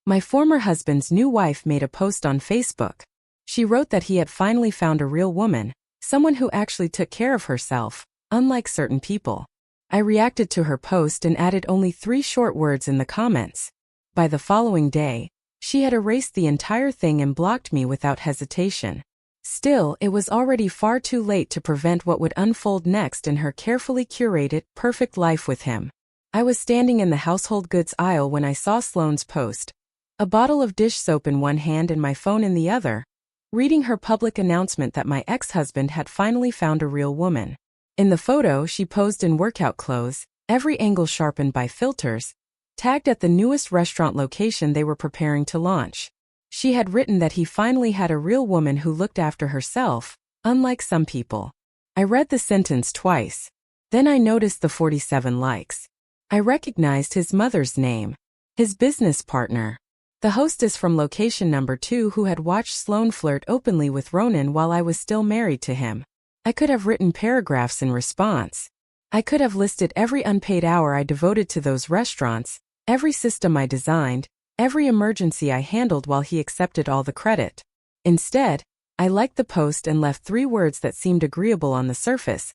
My former husband's new wife made a post on Facebook. She wrote that he had finally found a real woman, someone who actually took care of herself, unlike certain people. I reacted to her post and added only 3 short words in the comments. By the following day, she had erased the entire thing and blocked me without hesitation. Still, it was already far too late to prevent what would unfold next in her carefully curated, perfect life with him. I was standing in the household goods aisle when I saw Sloane's post, a bottle of dish soap in one hand and my phone in the other, reading her public announcement that my ex-husband had finally found a real woman. In the photo, she posed in workout clothes, every angle sharpened by filters, tagged at the newest restaurant location they were preparing to launch. She had written that he finally had a real woman who looked after herself, unlike some people. I read the sentence twice. Then I noticed the 47 likes. I recognized his mother's name, his business partner, the hostess from location number 2 who had watched Sloane flirt openly with Ronan while I was still married to him. I could have written paragraphs in response. I could have listed every unpaid hour I devoted to those restaurants, every system I designed, every emergency I handled while he accepted all the credit. Instead, I liked the post and left 3 words that seemed agreeable on the surface,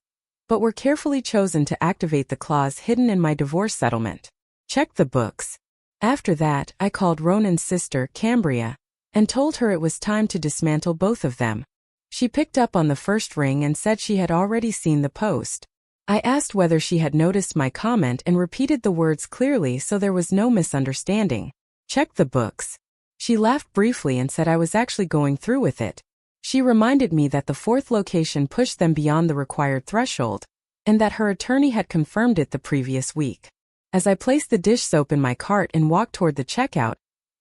but were carefully chosen to activate the clause hidden in my divorce settlement. Check the books. After that, I called Ronan's sister, Cambria, and told her it was time to dismantle both of them. She picked up on the first ring and said she had already seen the post. I asked whether she had noticed my comment and repeated the words clearly so there was no misunderstanding. Check the books. She laughed briefly and said I was actually going through with it. She reminded me that the 4th location pushed them beyond the required threshold, and that her attorney had confirmed it the previous week. As I placed the dish soap in my cart and walked toward the checkout,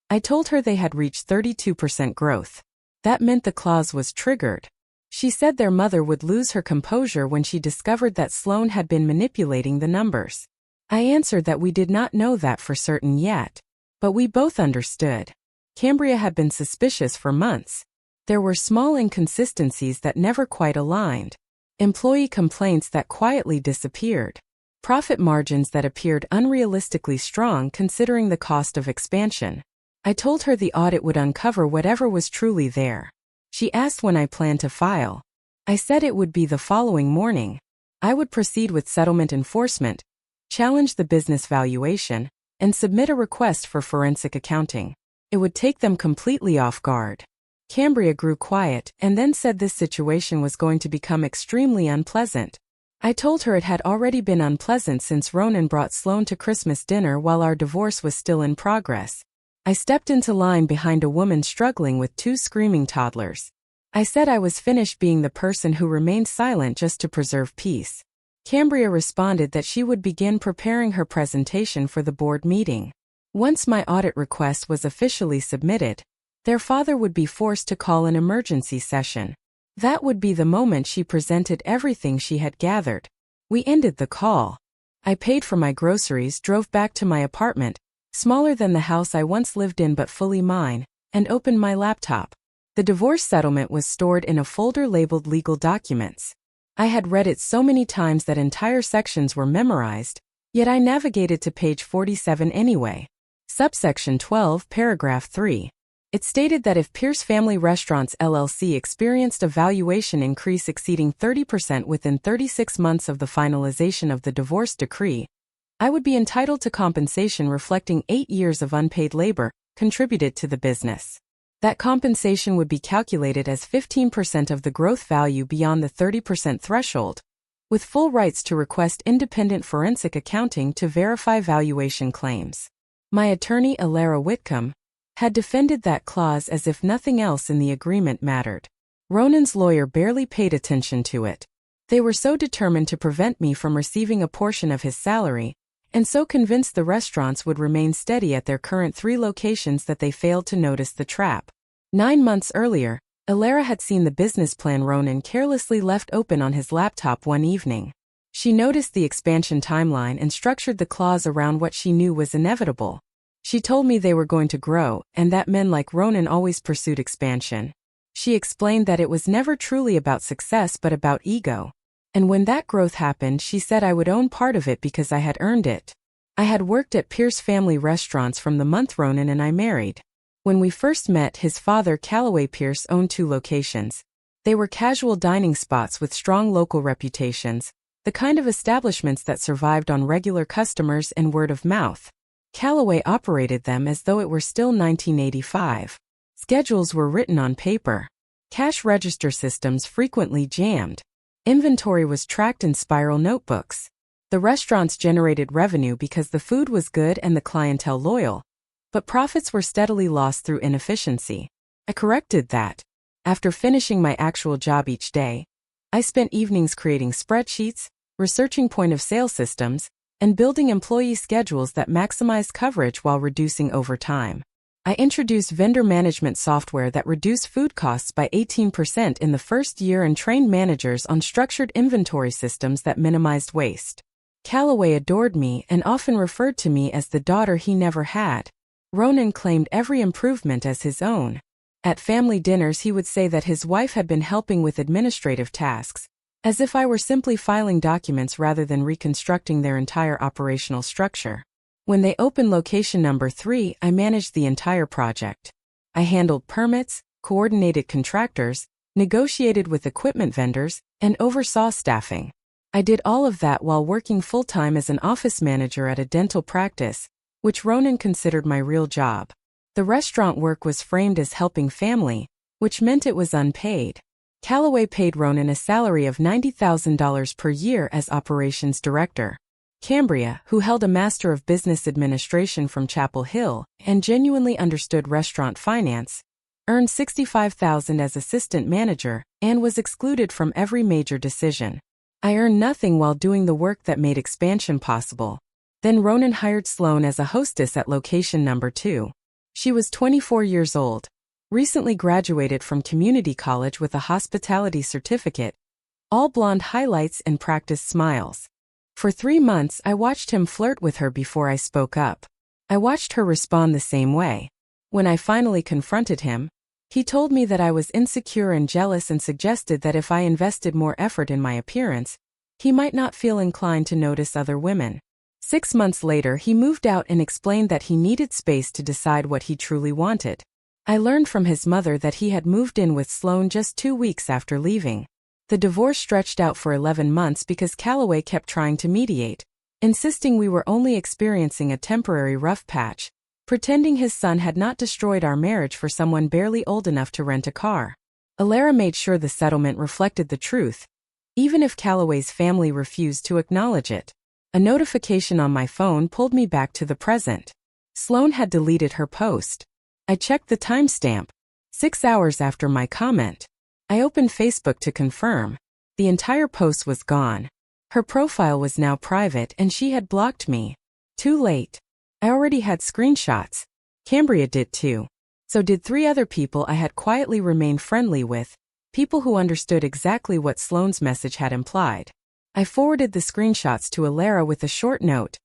I told her they had reached 32% growth. That meant the clause was triggered. She said their mother would lose her composure when she discovered that Sloane had been manipulating the numbers. I answered that we did not know that for certain yet, but we both understood. Cambria had been suspicious for months. There were small inconsistencies that never quite aligned, employee complaints that quietly disappeared, profit margins that appeared unrealistically strong considering the cost of expansion. I told her the audit would uncover whatever was truly there. She asked when I planned to file. I said it would be the following morning. I would proceed with settlement enforcement, challenge the business valuation, and submit a request for forensic accounting. It would take them completely off guard. Cambria grew quiet and then said this situation was going to become extremely unpleasant. I told her it had already been unpleasant since Ronan brought Sloane to Christmas dinner while our divorce was still in progress. I stepped into line behind a woman struggling with 2 screaming toddlers. I said I was finished being the person who remained silent just to preserve peace. Cambria responded that she would begin preparing her presentation for the board meeting. Once my audit request was officially submitted, their father would be forced to call an emergency session. That would be the moment she presented everything she had gathered. We ended the call. I paid for my groceries, drove back to my apartment, smaller than the house I once lived in but fully mine, and opened my laptop. The divorce settlement was stored in a folder labeled Legal Documents. I had read it so many times that entire sections were memorized, yet I navigated to page 47 anyway. Subsection 12, paragraph 3. It stated that if Pierce Family Restaurants LLC experienced a valuation increase exceeding 30% within 36 months of the finalization of the divorce decree, I would be entitled to compensation reflecting 8 years of unpaid labor contributed to the business. That compensation would be calculated as 15% of the growth value beyond the 30% threshold, with full rights to request independent forensic accounting to verify valuation claims. My attorney, Alara Whitcomb, had defended that clause as if nothing else in the agreement mattered. Ronan's lawyer barely paid attention to it. They were so determined to prevent me from receiving a portion of his salary, and so convinced the restaurants would remain steady at their current 3 locations that they failed to notice the trap. 9 months earlier, Alara had seen the business plan Ronan carelessly left open on his laptop one evening. She noticed the expansion timeline and structured the clause around what she knew was inevitable. She told me they were going to grow, and that men like Ronan always pursued expansion. She explained that it was never truly about success but about ego. And when that growth happened, she said I would own part of it because I had earned it. I had worked at Pierce Family Restaurants from the month Ronan and I married. When we first met, his father, Callaway Pierce, owned 2 locations. They were casual dining spots with strong local reputations, the kind of establishments that survived on regular customers and word of mouth. Callaway operated them as though it were still 1985. Schedules were written on paper. Cash register systems frequently jammed. Inventory was tracked in spiral notebooks. The restaurants generated revenue because the food was good and the clientele loyal, but profits were steadily lost through inefficiency. I corrected that. After finishing my actual job each day, I spent evenings creating spreadsheets, researching point-of-sale systems, and building employee schedules that maximized coverage while reducing overtime. I introduced vendor management software that reduced food costs by 18% in the first year and trained managers on structured inventory systems that minimized waste. Callaway adored me and often referred to me as the daughter he never had. Ronan claimed every improvement as his own. At family dinners, he would say that his wife had been helping with administrative tasks, as if I were simply filing documents rather than reconstructing their entire operational structure. When they opened location number 3, I managed the entire project. I handled permits, coordinated contractors, negotiated with equipment vendors, and oversaw staffing. I did all of that while working full-time as an office manager at a dental practice, which Ronan considered my real job. The restaurant work was framed as helping family, which meant it was unpaid. Callaway paid Ronan a salary of $90,000 per year as operations director. Cambria, who held a Master of Business Administration from Chapel Hill and genuinely understood restaurant finance, earned $65,000 as assistant manager and was excluded from every major decision. I earned nothing while doing the work that made expansion possible. Then Ronan hired Sloan as a hostess at location number 2. She was 24 years old, recently graduated from community college with a hospitality certificate, all blonde highlights and practiced smiles. For 3 months, I watched him flirt with her before I spoke up. I watched her respond the same way. When I finally confronted him, he told me that I was insecure and jealous and suggested that if I invested more effort in my appearance, he might not feel inclined to notice other women. 6 months later, he moved out and explained that he needed space to decide what he truly wanted. I learned from his mother that he had moved in with Sloan just 2 weeks after leaving. The divorce stretched out for 11 months because Callaway kept trying to mediate, insisting we were only experiencing a temporary rough patch, pretending his son had not destroyed our marriage for someone barely old enough to rent a car. Alara made sure the settlement reflected the truth, even if Callaway's family refused to acknowledge it. A notification on my phone pulled me back to the present. Sloan had deleted her post. I checked the timestamp. 6 hours after my comment. I opened Facebook to confirm. The entire post was gone. Her profile was now private and she had blocked me. Too late. I already had screenshots. Cambria did too. So did 3 other people I had quietly remained friendly with, people who understood exactly what Sloan's message had implied. I forwarded the screenshots to Alara with a short note.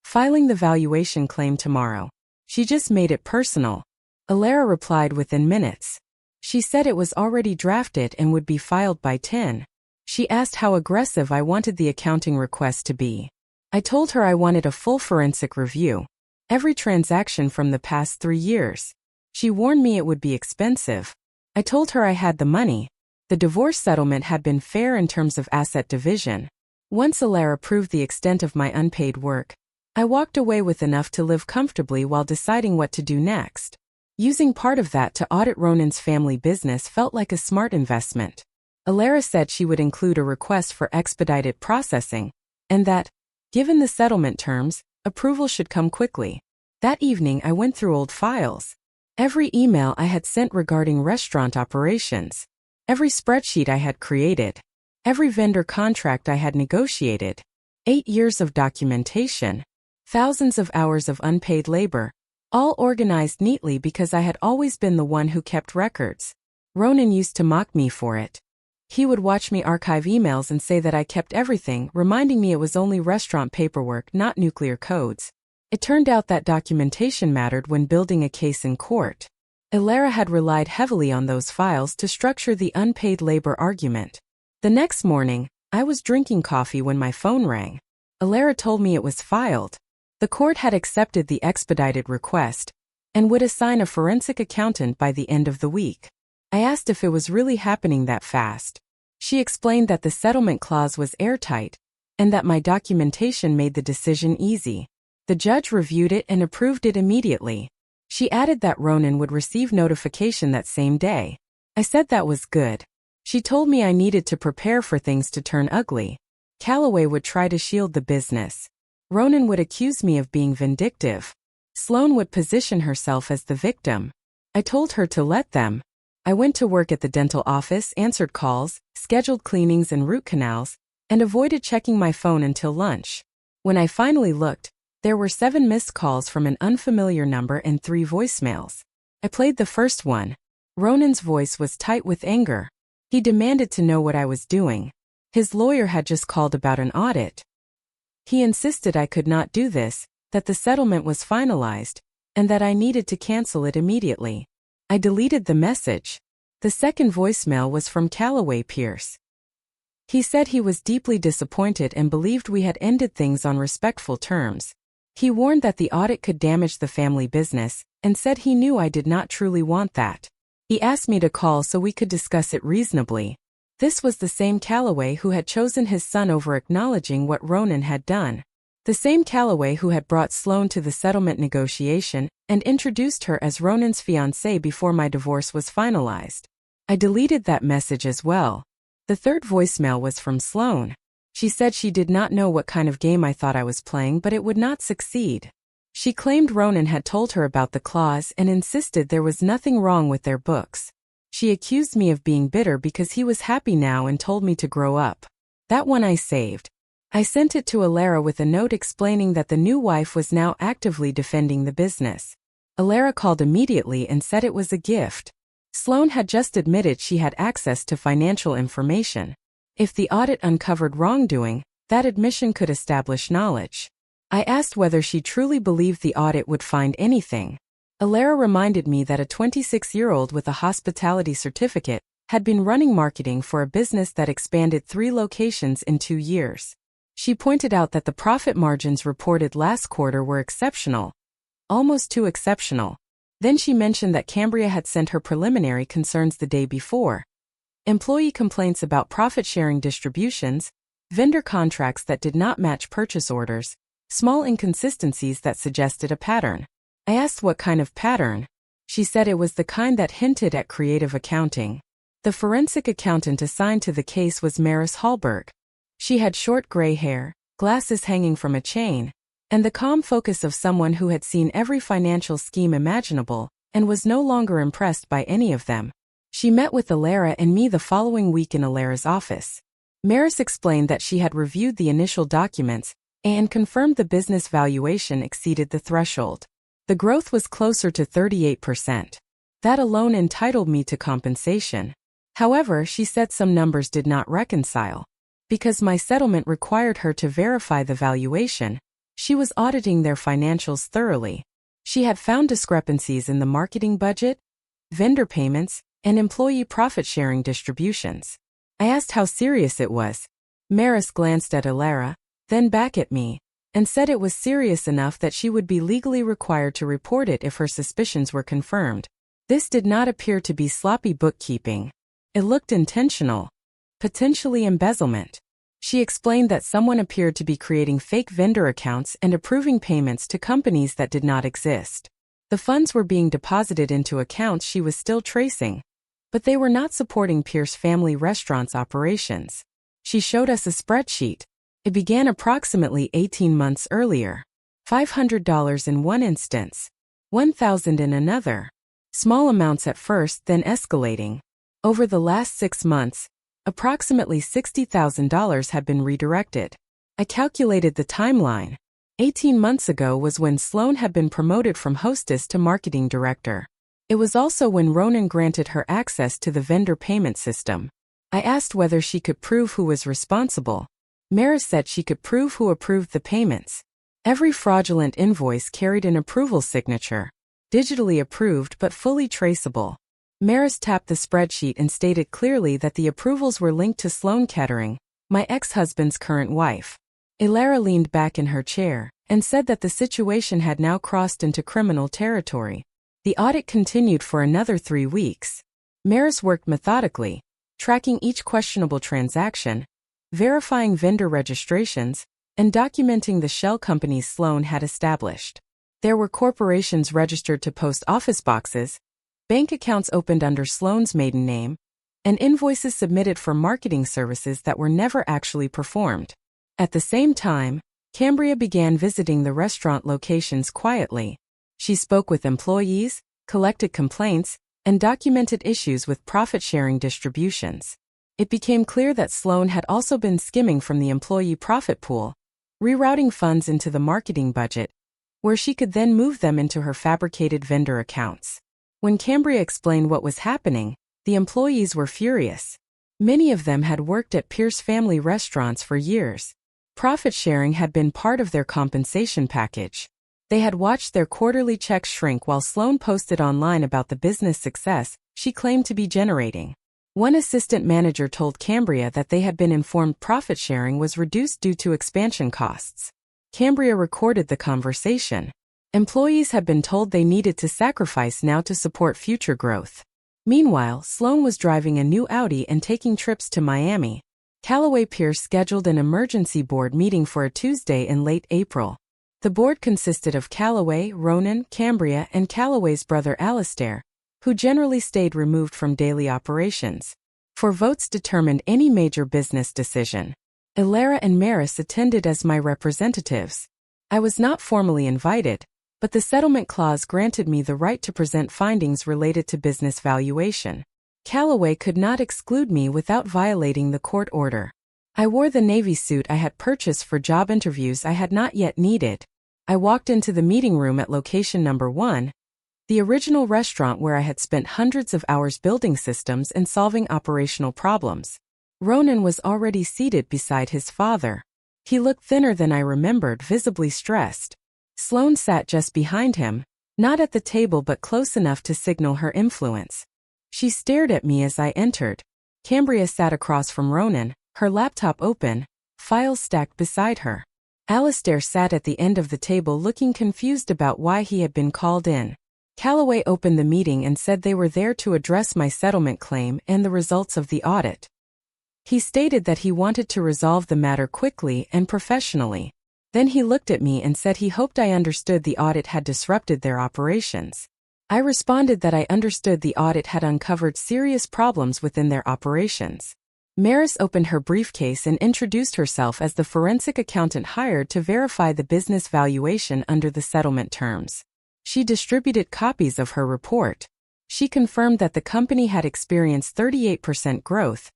Filing the valuation claim tomorrow. She just made it personal. Alara replied within minutes. She said it was already drafted and would be filed by 10. She asked how aggressive I wanted the accounting request to be. I told her I wanted a full forensic review. Every transaction from the past 3 years. She warned me it would be expensive. I told her I had the money. The divorce settlement had been fair in terms of asset division. Once Alara proved the extent of my unpaid work, I walked away with enough to live comfortably while deciding what to do next. Using part of that to audit Ronan's family business felt like a smart investment. Alara said she would include a request for expedited processing, and that, given the settlement terms, approval should come quickly. That evening I went through old files. Every email I had sent regarding restaurant operations. Every spreadsheet I had created. Every vendor contract I had negotiated. 8 years of documentation. Thousands of hours of unpaid labor. All organized neatly because I had always been the one who kept records. Ronan used to mock me for it. He would watch me archive emails and say that I kept everything, reminding me it was only restaurant paperwork, not nuclear codes. It turned out that documentation mattered when building a case in court. Alara had relied heavily on those files to structure the unpaid labor argument. The next morning, I was drinking coffee when my phone rang. Alara told me it was filed. The court had accepted the expedited request and would assign a forensic accountant by the end of the week. I asked if it was really happening that fast. She explained that the settlement clause was airtight and that my documentation made the decision easy. The judge reviewed it and approved it immediately. She added that Ronan would receive notification that same day. I said that was good. She told me I needed to prepare for things to turn ugly. Callaway would try to shield the business. Ronan would accuse me of being vindictive. Sloan would position herself as the victim. I told her to let them. I went to work at the dental office, answered calls, scheduled cleanings and root canals, and avoided checking my phone until lunch. When I finally looked, there were 7 missed calls from an unfamiliar number and 3 voicemails. I played the first one. Ronan's voice was tight with anger. He demanded to know what I was doing. His lawyer had just called about an audit. He insisted I could not do this, that the settlement was finalized, and that I needed to cancel it immediately. I deleted the message. The second voicemail was from Callaway Pierce. He said he was deeply disappointed and believed we had ended things on respectful terms. He warned that the audit could damage the family business, and said he knew I did not truly want that. He asked me to call so we could discuss it reasonably. This was the same Callaway who had chosen his son over acknowledging what Ronan had done. The same Callaway who had brought Sloan to the settlement negotiation and introduced her as Ronan's fiancée before my divorce was finalized. I deleted that message as well. The third voicemail was from Sloan. She said she did not know what kind of game I thought I was playing, but it would not succeed. She claimed Ronan had told her about the clause and insisted there was nothing wrong with their books. She accused me of being bitter because he was happy now and told me to grow up. That one I saved. I sent it to Alara with a note explaining that the new wife was now actively defending the business. Alara called immediately and said it was a gift. Sloan had just admitted she had access to financial information. If the audit uncovered wrongdoing, that admission could establish knowledge. I asked whether she truly believed the audit would find anything. Alara reminded me that a 26-year-old with a hospitality certificate had been running marketing for a business that expanded 3 locations in 2 years. She pointed out that the profit margins reported last quarter were exceptional, almost too exceptional. Then she mentioned that Cambria had sent her preliminary concerns the day before. Employee complaints about profit-sharing distributions, vendor contracts that did not match purchase orders, small inconsistencies that suggested a pattern. I asked what kind of pattern. She said it was the kind that hinted at creative accounting. The forensic accountant assigned to the case was Maris Hallberg. She had short gray hair, glasses hanging from a chain, and the calm focus of someone who had seen every financial scheme imaginable and was no longer impressed by any of them. She met with Alara and me the following week in Alara's office. Maris explained that she had reviewed the initial documents and confirmed the business valuation exceeded the threshold. The growth was closer to 38%. That alone entitled me to compensation. However, she said some numbers did not reconcile. Because my settlement required her to verify the valuation, she was auditing their financials thoroughly. She had found discrepancies in the marketing budget, vendor payments, and employee profit-sharing distributions. I asked how serious it was. Maris glanced at Alara, then back at me, and said it was serious enough that she would be legally required to report it if her suspicions were confirmed. This did not appear to be sloppy bookkeeping. It looked intentional, potentially embezzlement. She explained that someone appeared to be creating fake vendor accounts and approving payments to companies that did not exist. The funds were being deposited into accounts she was still tracing, but they were not supporting Pierce Family Restaurants' operations. She showed us a spreadsheet. It began approximately 18 months earlier. $500 in one instance, $1,000 in another. Small amounts at first, then escalating. Over the last 6 months, approximately $60,000 had been redirected. I calculated the timeline. 18 months ago was when Sloan had been promoted from hostess to marketing director. It was also when Ronan granted her access to the vendor payment system. I asked whether she could prove who was responsible. Maris said she could prove who approved the payments. Every fraudulent invoice carried an approval signature, digitally approved but fully traceable. Maris tapped the spreadsheet and stated clearly that the approvals were linked to Sloan Kettering, my ex-husband's current wife. Alara leaned back in her chair, and said that the situation had now crossed into criminal territory. The audit continued for another 3 weeks. Maris worked methodically, tracking each questionable transaction, verifying vendor registrations, and documenting the shell companies Sloan had established. There were corporations registered to post office boxes, bank accounts opened under Sloan's maiden name, and invoices submitted for marketing services that were never actually performed. At the same time, Cambria began visiting the restaurant locations quietly. She spoke with employees, collected complaints, and documented issues with profit-sharing distributions. It became clear that Sloan had also been skimming from the employee profit pool, rerouting funds into the marketing budget, where she could then move them into her fabricated vendor accounts. When Cambria explained what was happening, the employees were furious. Many of them had worked at Pierce family restaurants for years. Profit sharing had been part of their compensation package. They had watched their quarterly checks shrink while Sloan posted online about the business success she claimed to be generating. One assistant manager told Cambria that they had been informed profit sharing was reduced due to expansion costs. Cambria recorded the conversation. Employees had been told they needed to sacrifice now to support future growth. Meanwhile, Sloan was driving a new Audi and taking trips to Miami. Callaway Pierce scheduled an emergency board meeting for a Tuesday in late April. The board consisted of Callaway, Ronan, Cambria, and Callaway's brother Alastair, who generally stayed removed from daily operations. For votes determined any major business decision. Ilara and Maris attended as my representatives. I was not formally invited, but the settlement clause granted me the right to present findings related to business valuation. Callaway could not exclude me without violating the court order. I wore the navy suit I had purchased for job interviews I had not yet needed. I walked into the meeting room at location number 1, the original restaurant where I had spent hundreds of hours building systems and solving operational problems. Ronan was already seated beside his father. He looked thinner than I remembered, visibly stressed. Sloan sat just behind him, not at the table but close enough to signal her influence. She stared at me as I entered. Cambria sat across from Ronan, her laptop open, files stacked beside her. Alastair sat at the end of the table looking confused about why he had been called in. Callaway opened the meeting and said they were there to address my settlement claim and the results of the audit. He stated that he wanted to resolve the matter quickly and professionally. Then he looked at me and said he hoped I understood the audit had disrupted their operations. I responded that I understood the audit had uncovered serious problems within their operations. Maris opened her briefcase and introduced herself as the forensic accountant hired to verify the business valuation under the settlement terms. She distributed copies of her report. She confirmed that the company had experienced 38% growth,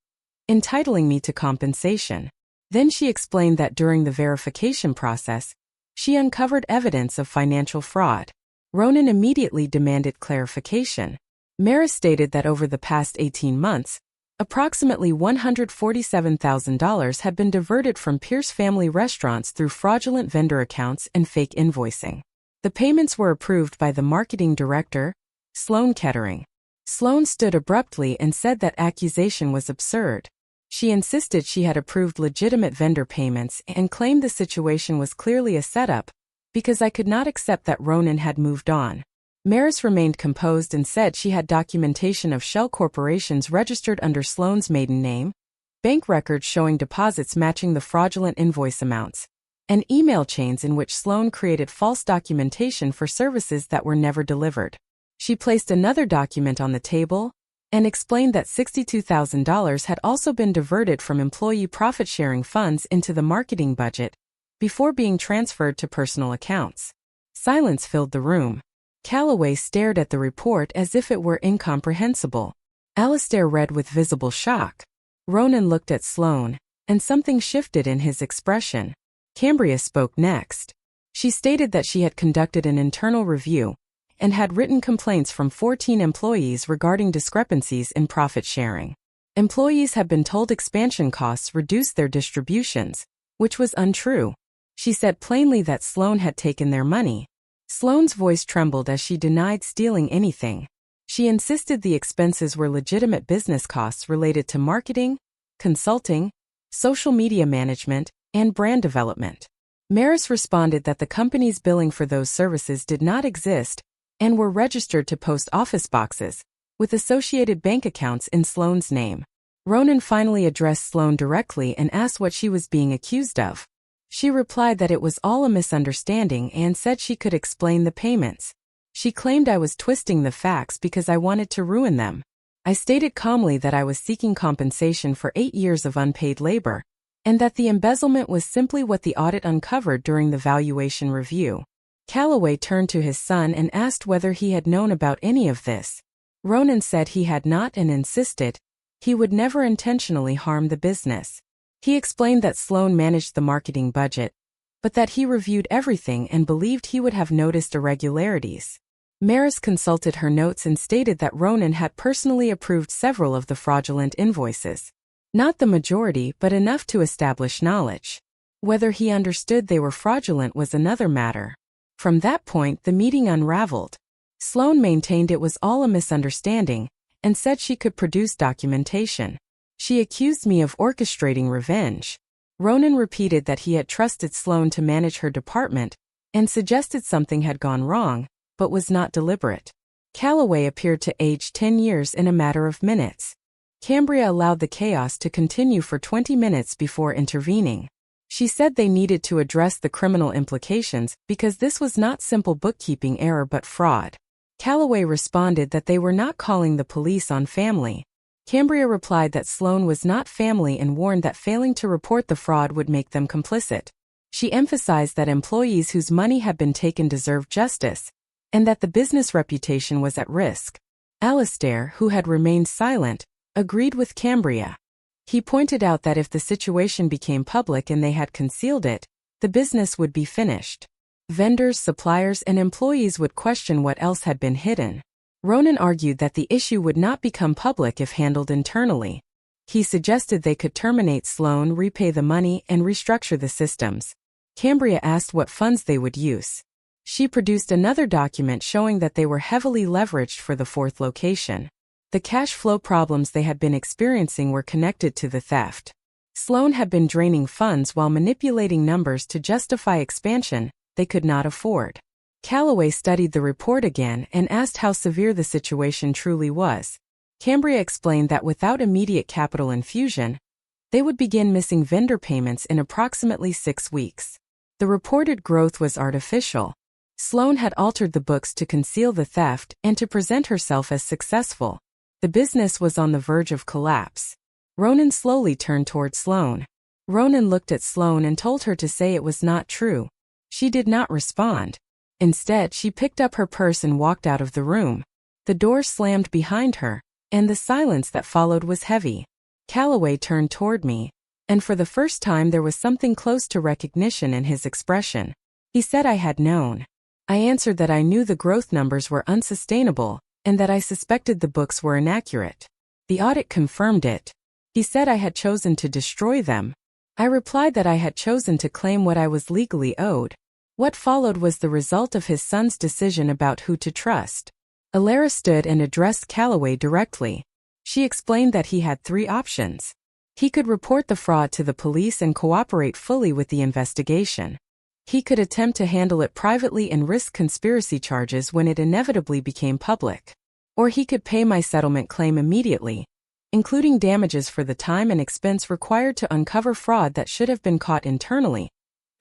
entitling me to compensation. Then she explained that during the verification process, she uncovered evidence of financial fraud. Ronan immediately demanded clarification. Maris stated that over the past 18 months, approximately $147,000 had been diverted from Pierce family restaurants through fraudulent vendor accounts and fake invoicing. The payments were approved by the marketing director, Sloan Kettering. Sloan stood abruptly and said that accusation was absurd. She insisted she had approved legitimate vendor payments and claimed the situation was clearly a setup, because I could not accept that Ronan had moved on. Maris remained composed and said she had documentation of shell corporations registered under Sloan's maiden name, bank records showing deposits matching the fraudulent invoice amounts, and email chains in which Sloan created false documentation for services that were never delivered. She placed another document on the table and explained that $62,000 had also been diverted from employee profit-sharing funds into the marketing budget before being transferred to personal accounts. Silence filled the room. Callaway stared at the report as if it were incomprehensible. Alastair read with visible shock. Ronan looked at Sloan, and something shifted in his expression. Cambria spoke next. She stated that she had conducted an internal review and had written complaints from 14 employees regarding discrepancies in profit sharing. Employees had been told expansion costs reduced their distributions, which was untrue. She said plainly that Sloan had taken their money. Sloan's voice trembled as she denied stealing anything. She insisted the expenses were legitimate business costs related to marketing, consulting, social media management, and brand development. Maris responded that the company's billing for those services did not exist and were registered to post office boxes, with associated bank accounts in Sloane's name. Ronan finally addressed Sloane directly and asked what she was being accused of. She replied that it was all a misunderstanding and said she could explain the payments. She claimed I was twisting the facts because I wanted to ruin them. I stated calmly that I was seeking compensation for 8 years of unpaid labor, and that the embezzlement was simply what the audit uncovered during the valuation review. Calloway turned to his son and asked whether he had known about any of this. Ronan said he had not and insisted he would never intentionally harm the business. He explained that Sloane managed the marketing budget, but that he reviewed everything and believed he would have noticed irregularities. Maris consulted her notes and stated that Ronan had personally approved several of the fraudulent invoices. Not the majority, but enough to establish knowledge. Whether he understood they were fraudulent was another matter. From that point, the meeting unraveled. Sloane maintained it was all a misunderstanding and said she could produce documentation. She accused me of orchestrating revenge. Ronan repeated that he had trusted Sloane to manage her department and suggested something had gone wrong, but was not deliberate. Calloway appeared to age 10 years in a matter of minutes. Cambria allowed the chaos to continue for 20 minutes before intervening. She said they needed to address the criminal implications because this was not simple bookkeeping error but fraud. Calloway responded that they were not calling the police on family. Cambria replied that Sloane was not family and warned that failing to report the fraud would make them complicit. She emphasized that employees whose money had been taken deserved justice, and that the business reputation was at risk. Alastair, who had remained silent, agreed with Cambria. He pointed out that if the situation became public and they had concealed it, the business would be finished. Vendors, suppliers, and employees would question what else had been hidden. Ronan argued that the issue would not become public if handled internally. He suggested they could terminate Sloane, repay the money, and restructure the systems. Cambria asked what funds they would use. She produced another document showing that they were heavily leveraged for the fourth location. The cash flow problems they had been experiencing were connected to the theft. Sloane had been draining funds while manipulating numbers to justify expansion they could not afford. Calloway studied the report again and asked how severe the situation truly was. Cambria explained that without immediate capital infusion, they would begin missing vendor payments in approximately 6 weeks. The reported growth was artificial. Sloane had altered the books to conceal the theft and to present herself as successful. The business was on the verge of collapse. Ronan slowly turned toward Sloane. Ronan looked at Sloane and told her to say it was not true. She did not respond. Instead, she picked up her purse and walked out of the room. The door slammed behind her, and the silence that followed was heavy. Calloway turned toward me, and for the first time there was something close to recognition in his expression. He said I had known. I answered that I knew the growth numbers were unsustainable, and that I suspected the books were inaccurate. The audit confirmed it. He said I had chosen to destroy them. I replied that I had chosen to claim what I was legally owed. What followed was the result of his son's decision about who to trust. Alara stood and addressed Calloway directly. She explained that he had 3 options. He could report the fraud to the police and cooperate fully with the investigation. He could attempt to handle it privately and risk conspiracy charges when it inevitably became public. Or he could pay my settlement claim immediately, including damages for the time and expense required to uncover fraud that should have been caught internally,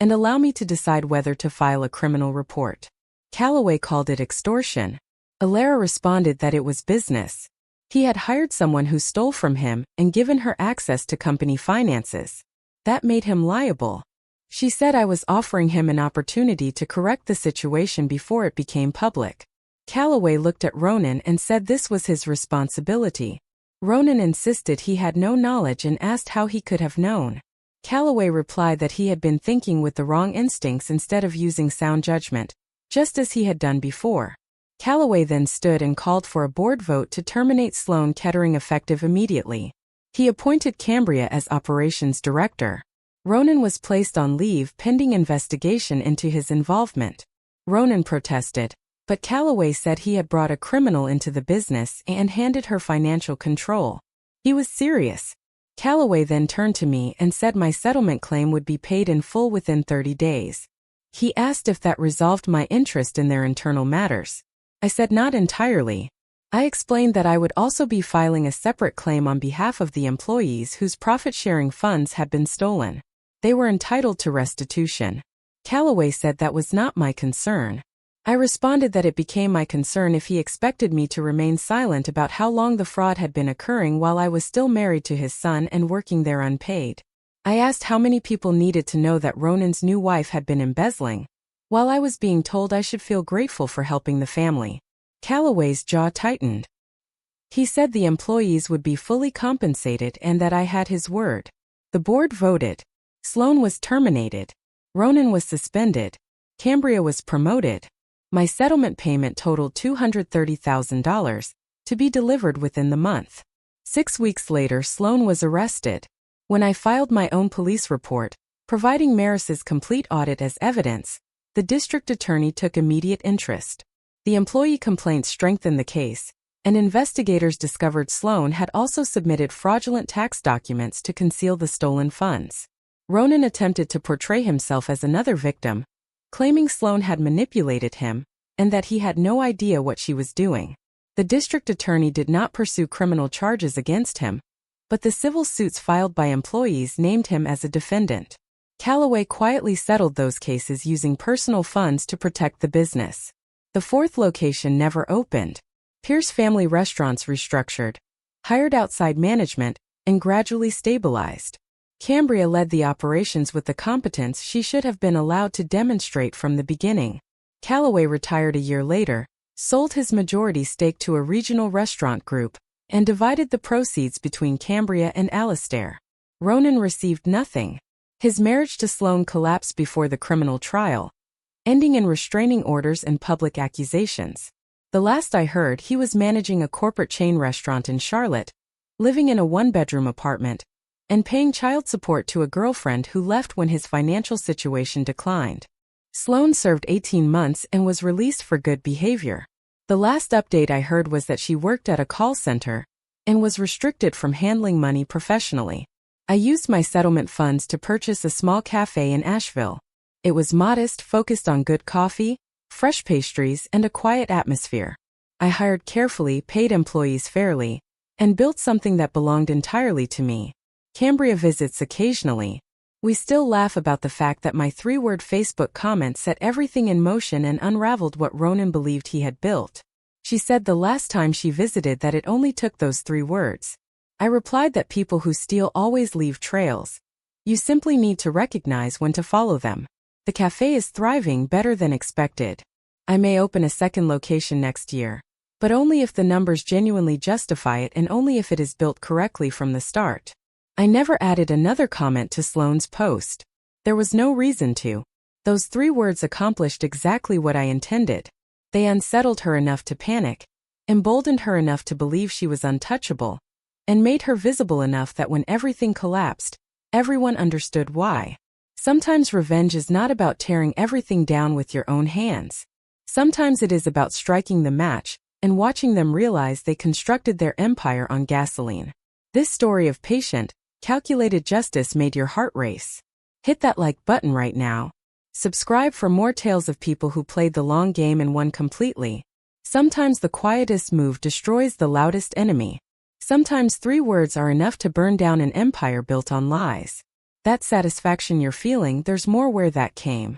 and allow me to decide whether to file a criminal report. Calloway called it extortion. Alara responded that it was business. He had hired someone who stole from him and given her access to company finances. That made him liable. She said I was offering him an opportunity to correct the situation before it became public. Calloway looked at Ronan and said this was his responsibility. Ronan insisted he had no knowledge and asked how he could have known. Calloway replied that he had been thinking with the wrong instincts instead of using sound judgment, just as he had done before. Calloway then stood and called for a board vote to terminate Sloane Kettering effective immediately. He appointed Cambria as operations director. Ronan was placed on leave pending investigation into his involvement. Ronan protested, but Calloway said he had brought a criminal into the business and handed her financial control. He was serious. Calloway then turned to me and said my settlement claim would be paid in full within 30 days. He asked if that resolved my interest in their internal matters. I said not entirely. I explained that I would also be filing a separate claim on behalf of the employees whose profit-sharing funds had been stolen. They were entitled to restitution. Calloway said that was not my concern. I responded that it became my concern if he expected me to remain silent about how long the fraud had been occurring while I was still married to his son and working there unpaid. I asked how many people needed to know that Ronan's new wife had been embezzling, while I was being told I should feel grateful for helping the family. Calloway's jaw tightened. He said the employees would be fully compensated and that I had his word. The board voted. Sloan was terminated. Ronan was suspended. Cambria was promoted. My settlement payment totaled $230,000, to be delivered within the month. 6 weeks later, Sloan was arrested. When I filed my own police report, providing Maris's complete audit as evidence, the district attorney took immediate interest. The employee complaints strengthened the case, and investigators discovered Sloan had also submitted fraudulent tax documents to conceal the stolen funds. Ronan attempted to portray himself as another victim, claiming Sloan had manipulated him, and that he had no idea what she was doing. The district attorney did not pursue criminal charges against him, but the civil suits filed by employees named him as a defendant. Calloway quietly settled those cases using personal funds to protect the business. The fourth location never opened. Pierce Family Restaurants restructured, hired outside management, and gradually stabilized. Cambria led the operations with the competence she should have been allowed to demonstrate from the beginning. Calloway retired a year later, sold his majority stake to a regional restaurant group, and divided the proceeds between Cambria and Alastair. Ronan received nothing. His marriage to Sloan collapsed before the criminal trial, ending in restraining orders and public accusations. The last I heard, he was managing a corporate chain restaurant in Charlotte, living in a one-bedroom apartment, and paying child support to a girlfriend who left when his financial situation declined. Sloan served 18 months and was released for good behavior. The last update I heard was that she worked at a call center and was restricted from handling money professionally. I used my settlement funds to purchase a small cafe in Asheville. It was modest, focused on good coffee, fresh pastries, and a quiet atmosphere. I hired carefully, paid employees fairly, and built something that belonged entirely to me. Cambria visits occasionally. We still laugh about the fact that my 3-word Facebook comment set everything in motion and unraveled what Ronan believed he had built. She said the last time she visited that it only took those 3 words. I replied that people who steal always leave trails. You simply need to recognize when to follow them. The cafe is thriving better than expected. I may open a second location next year, but only if the numbers genuinely justify it and only if it is built correctly from the start. I never added another comment to Sloan's post. There was no reason to. Those 3 words accomplished exactly what I intended. They unsettled her enough to panic, emboldened her enough to believe she was untouchable, and made her visible enough that when everything collapsed, everyone understood why. Sometimes revenge is not about tearing everything down with your own hands. Sometimes it is about striking the match and watching them realize they constructed their empire on gasoline. This story of patient, calculated justice made your heart race. Hit that like button right now. Subscribe for more tales of people who played the long game and won completely. Sometimes the quietest move destroys the loudest enemy. Sometimes 3 words are enough to burn down an empire built on lies. That satisfaction you're feeling, there's more where that came.